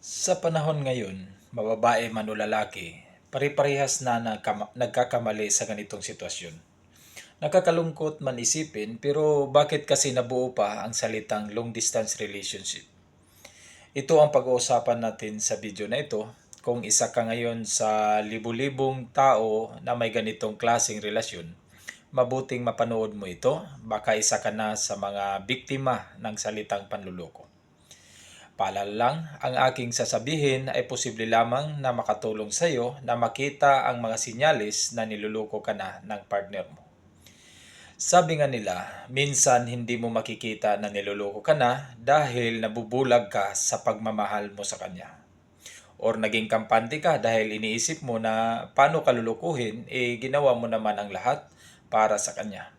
Sa panahon ngayon, mababae man o lalaki, pare-parehas na nagkakamali sa ganitong sitwasyon. Nakakalungkot man isipin pero bakit kasi nabuo pa ang salitang long distance relationship? Ito ang pag-uusapan natin sa video na ito. Kung isa ka ngayon sa libu-libong tao na may ganitong klaseng relasyon, mabuting mapanood mo ito, baka isa ka na sa mga biktima ng salitang panluloko. Paalala lang, ang aking sasabihin ay posible lamang na makatulong sa iyo na makita ang mga sinyalis na niluloko ka na ng partner mo. Sabi nga nila, minsan hindi mo makikita na niloloko ka na dahil nabubulag ka sa pagmamahal mo sa kanya. Or naging kampante ka dahil iniisip mo na paano ka lulukuhin, ginawa mo naman ang lahat para sa kanya.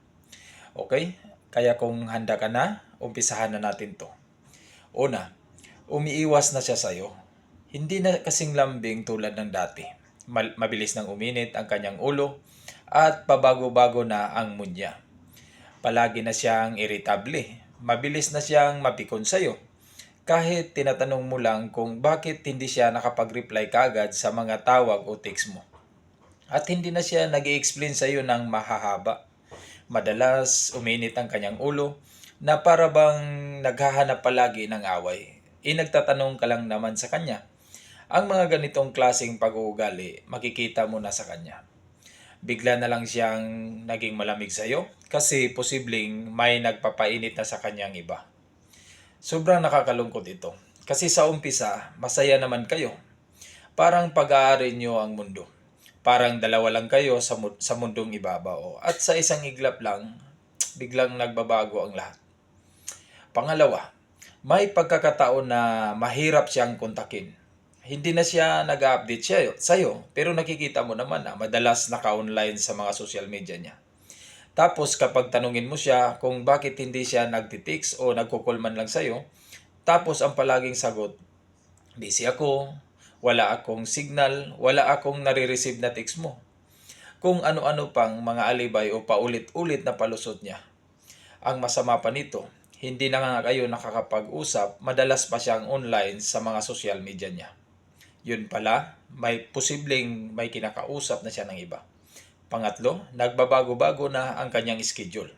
Okay? Kaya kung handa ka na, umpisahan na natin to. Una, umiiwas na siya sa'yo. Hindi na kasing lambing tulad ng dati. Mabilis nang uminit ang kanyang ulo at pabago-bago na ang mood niya. Palagi na siyang irritable. Mabilis na siyang mapikon sa'yo. Kahit tinatanong mo lang kung bakit hindi siya nakapag-reply kaagad sa mga tawag o text mo. At hindi na siya nag-i-explain sa iyo ng mahahaba. Madalas uminit ang kanyang ulo na para bang naghahanap palagi ng away. Nagtatanong ka lang naman sa kanya. Ang mga ganitong klaseng pag-uugali, makikita mo na sa kanya. Bigla na lang siyang naging malamig sa iyo kasi posibleng may nagpapainit na sa kanyang iba. Sobrang nakakalungkot ito. Kasi sa umpisa, masaya naman kayo. Parang pag-aari nyo ang mundo. Parang dalawa lang kayo sa mundong ibabaw. At sa isang iglap lang, biglang nagbabago ang lahat. Pangalawa, may pagkakataon na mahirap siyang kontakin. Hindi na siya nag-update sa'yo, pero nakikita mo naman na madalas naka-online sa mga social media niya. Tapos kapag tanungin mo siya kung bakit hindi siya nagtitext o nagko-call man lang sa'yo, tapos ang palaging sagot, busy ako, wala akong signal, wala akong nare-receive na text mo. Kung ano-ano pang mga alibay o paulit-ulit na palusot niya. Ang masama pa nito, hindi na nga kayo nakakapag-usap, madalas pa siyang online sa mga social media niya. Yun pala, may posibleng may kinakausap na siya ng iba. Pangatlo, nagbabago-bago na ang kanyang schedule.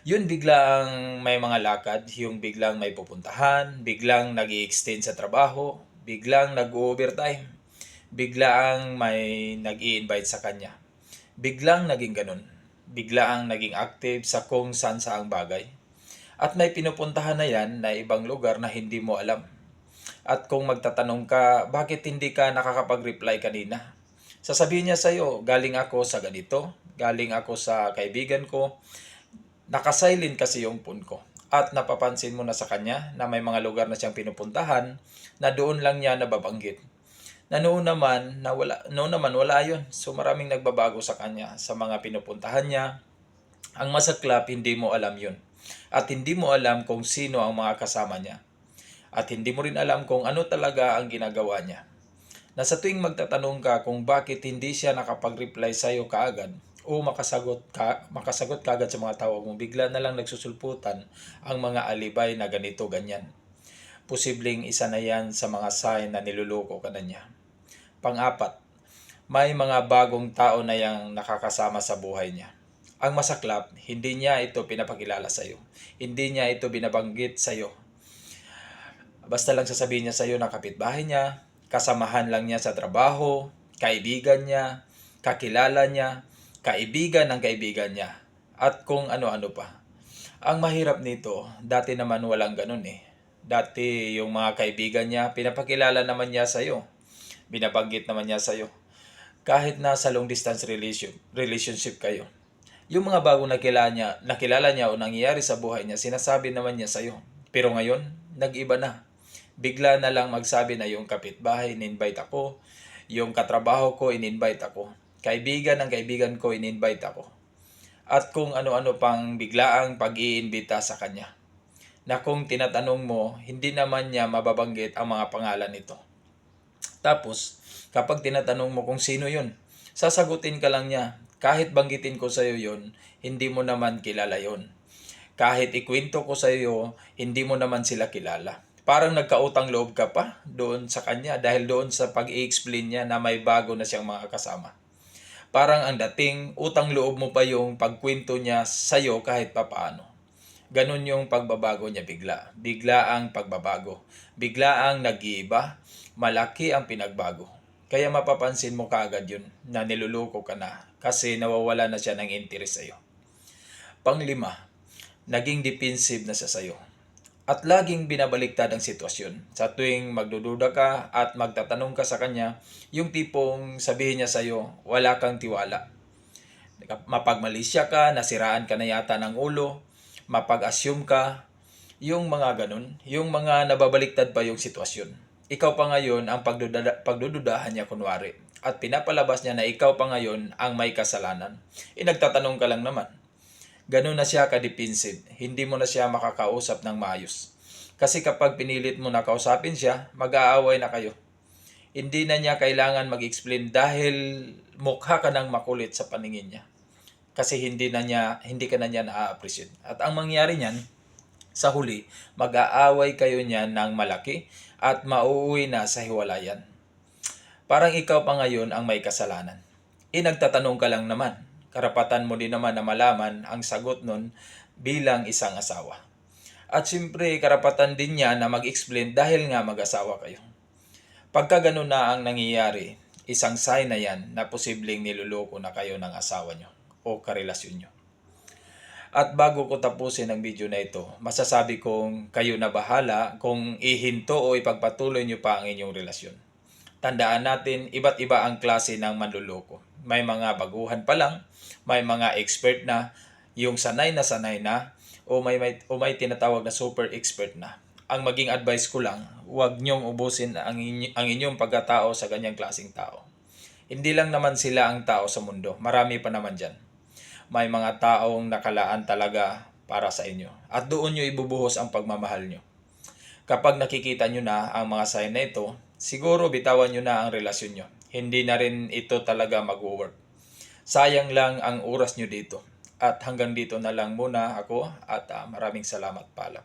Yun biglang may mga lakad, yung biglang may pupuntahan, biglang nag-i-extend sa trabaho, biglang nag-overtime, biglang may nag-i-invite sa kanya. Biglang naging ganun. Biglang naging active sa kung saan saang bagay. At may pinupuntahan na yan na ibang lugar na hindi mo alam. At kung magtatanong ka, bakit hindi ka nakakapag-reply kanina? Sasabihin niya sa'yo, galing ako sa ganito, galing ako sa kaibigan ko, nakasilent kasi yung phone ko. At napapansin mo na sa kanya na may mga lugar na siyang pinupuntahan na doon lang niya nababanggit. Na noon naman wala yun. So maraming nagbabago sa kanya sa mga pinupuntahan niya. Ang masaklap, hindi mo alam yun. At hindi mo alam kung sino ang mga kasama niya. At hindi mo rin alam kung ano talaga ang ginagawa niya. Na sa tuwing magtatanong ka kung bakit hindi siya nakapag-reply sa iyo kaagad o makasagot kaagad sa mga tawag mo, bigla na lang nagsusulputan ang mga alibay na ganito, ganyan. Posibleng isa na yan sa mga sign na niluloko ka na niya. Pang-apat, may mga bagong tao na yang nakakasama sa buhay niya. Ang masaklap, hindi niya ito pinapakilala sa iyo. Hindi niya ito binabanggit sa iyo. Basta lang sasabihin niya sa iyo na kapitbahay niya, kasamahan lang niya sa trabaho, kaibigan niya, kakilala niya, kaibigan ng kaibigan niya, at kung ano-ano pa. Ang mahirap nito, dati naman walang ganun eh. Dati yung mga kaibigan niya, pinapakilala naman niya sa iyo. Binabanggit naman niya sa iyo. Kahit nasa long distance relationship kayo. Yung mga bagong nakilala niya o nangyayari sa buhay niya, sinasabi naman niya sa iyo. Pero ngayon, nag-iba na. Bigla na lang magsabi na yung kapitbahay, in-invite ako. Yung katrabaho ko, in-invite ako. Kaibigan ng kaibigan ko, in-invite ako. At kung ano-ano pang biglaang pag-iimbita sa kanya. Na kung tinatanong mo, hindi naman niya mababanggit ang mga pangalan nito. Tapos, kapag tinatanong mo kung sino yun, sasagutin ka lang niya, kahit banggitin ko sa iyo yun, hindi mo naman kilala yun. Kahit ikwento ko sa iyo, hindi mo naman sila kilala. Parang nagkautang loob ka pa doon sa kanya dahil doon sa pag-i-explain niya na may bago na siyang mga kasama. Parang ang dating utang loob mo pa yung pagkwento niya sa'yo kahit papaano. Ganun yung pagbabago niya bigla. Bigla ang pagbabago. Bigla ang nag-iiba. Malaki ang pinagbago. Kaya mapapansin mo kaagad yun na niluloko ka na kasi nawawala na siya ng interes sa'yo. Panglima, naging defensive na siya sa'yo. At laging binabaliktad ang sitwasyon. Sa tuwing magdududa ka at magtatanong ka sa kanya, yung tipong sabihin niya sa'yo, wala kang tiwala. Mapagmali siya ka, nasiraan ka na yata ng ulo, mapag-assume ka, yung mga ganun, yung mga nababaliktad pa yung sitwasyon. Ikaw pa ngayon ang pagdududahan niya kunwari at pinapalabas niya na ikaw pa ngayon ang may kasalanan. Nagtatanong ka lang naman. Ganun na siya ka-defensive. Hindi mo na siya makakausap ng maayos. Kasi kapag pinilit mo na kausapin siya, mag-aaway na kayo. Hindi na niya kailangan mag-explain dahil mukha ka ng makulit sa paningin niya. Kasi hindi ka na niya na-appreciate. At ang mangyari niyan, sa huli, mag-aaway kayo niyan ng malaki at mauuwi na sa hiwalayan. Parang ikaw pa ngayon ang may kasalanan. Nagtatanong ka lang naman. Karapatan mo din naman na malaman ang sagot nun bilang isang asawa. At siyempre, karapatan din niya na mag-explain dahil nga mag-asawa kayo. Pagka ganun na ang nangyayari, isang sign na yan na posibleng niluloko na kayo ng asawa nyo o karelasyon nyo. At bago ko tapusin ang video na ito, masasabi kong kayo na bahala kung ihinto o ipagpatuloy nyo pa ang inyong relasyon. Tandaan natin, iba't iba ang klase ng manluloko. May mga baguhan pa lang, may mga expert na, yung sanay na, o may tinatawag na super expert na. Ang maging advice ko lang, huwag nyong ubusin ang inyong pagkatao sa ganyang klaseng tao. Hindi lang naman sila ang tao sa mundo, marami pa naman dyan. May mga taong nakalaan talaga para sa inyo. At doon nyo ibubuhos ang pagmamahal nyo. Kapag nakikita nyo na ang mga sign na ito, siguro bitawan nyo na ang relasyon nyo. Hindi na rin ito talaga mag-work. Sayang lang ang oras nyo dito. At hanggang dito na lang muna ako at maraming salamat pala.